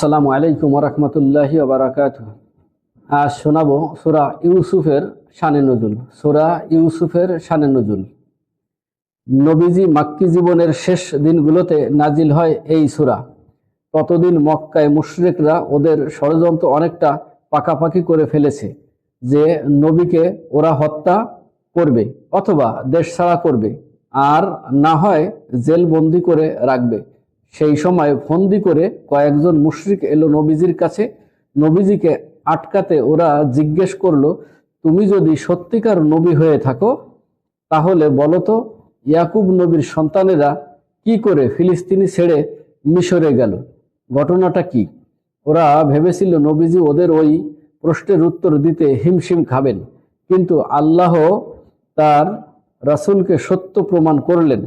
আসসালামু আলাইকুম রহমতুল্লাহি বারাকাতুহু। আজ শোনাবো সূরা ইউসুফের শানে নুজুল। সূরা ইউসুফের শানে নুজুল। নবীজি মাক্কি জীবনের শেষ দিনগুলোতে নাজিল হয় এই সূরা। ততদিন মক্কায় মুশরিকরা ওদের ষড়যন্ত্র অনেকটা পাকাপাকি করে ফেলেছে যে নবীকে ওরা হত্যা করবে অথবা দেশ ছাড়া করবে, আর না হয় জেলবন্দি করে রাখবে। সেই সময় ফন্দি করে কয়েকজন মুশরিক এলো নবীজির কাছে। নবীজিকে আটকাতে ওরা জিজ্ঞেস করলো, তুমি যদি সত্যিকার নবী হয়ে থাকো তাহলে বলো তো, ইয়াকুব নবীর সন্তানেরা কি করে ফিলিস্তিনি ছেড়ে মিশরে গেল? ঘটনাটা কি? ওরা ভেবেছিল নবীজি ওদের ওই প্রশ্নের উত্তর দিতে হিমশিম খাবেন, কিন্তু আল্লাহ তার রাসূলকে সত্য প্রমাণ করলেন,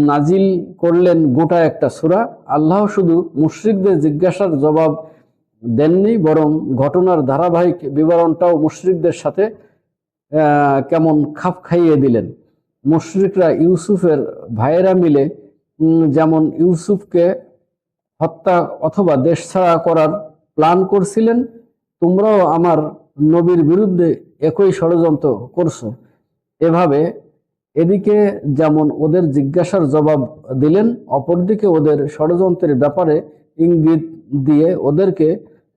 নাজিল করলেন গোটা একটা সূরা। আল্লাহ শুধু মুশরিকদের জিজ্ঞাসার জবাব দেননি, বরং ঘটনার ধারাবাহিক বিবরণটাও মুশরিকদের সাথে কেমন খাপ খাইয়ে দিলেন। মুশরিকরা ইউসুফের ভাইয়েরা মিলে যেমন ইউসুফকে হত্যা অথবা দেশ ছাড়া করার প্ল্যান করছিলেন, তোমরাও আমার নবীর বিরুদ্ধে একই ষড়যন্ত্র করছো। এভাবে এদিকে যেমন ওদের জিজ্ঞাসার জবাব দিলেন, অপরদিকে ওদের ষড়যন্ত্রের ব্যাপারে ইঙ্গিত দিয়ে ওদেরকে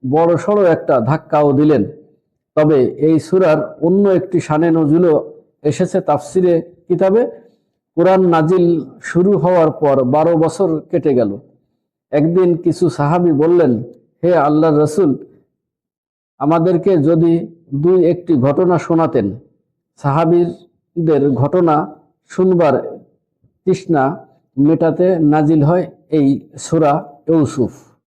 বড়সড় একটা ধাক্কাও দিলেন। তবে এই সূরার অন্য একটি শানে নজুলও এসেছে তাফসিরে কিতাবে। কোরআন নাজিল শুরু হওয়ার পর 12 বছর কেটে গেল। একদিন কিছু সাহাবী বললেন, হে আল্লাহর রাসূল, আমাদেরকে যদি দুই একটি ঘটনা শোনাতেন। সাহাবীদের ঘটনা শুনবার তৃষ্ণা মেটাতে নাজিল হয় এই সূরা ইউসুফ।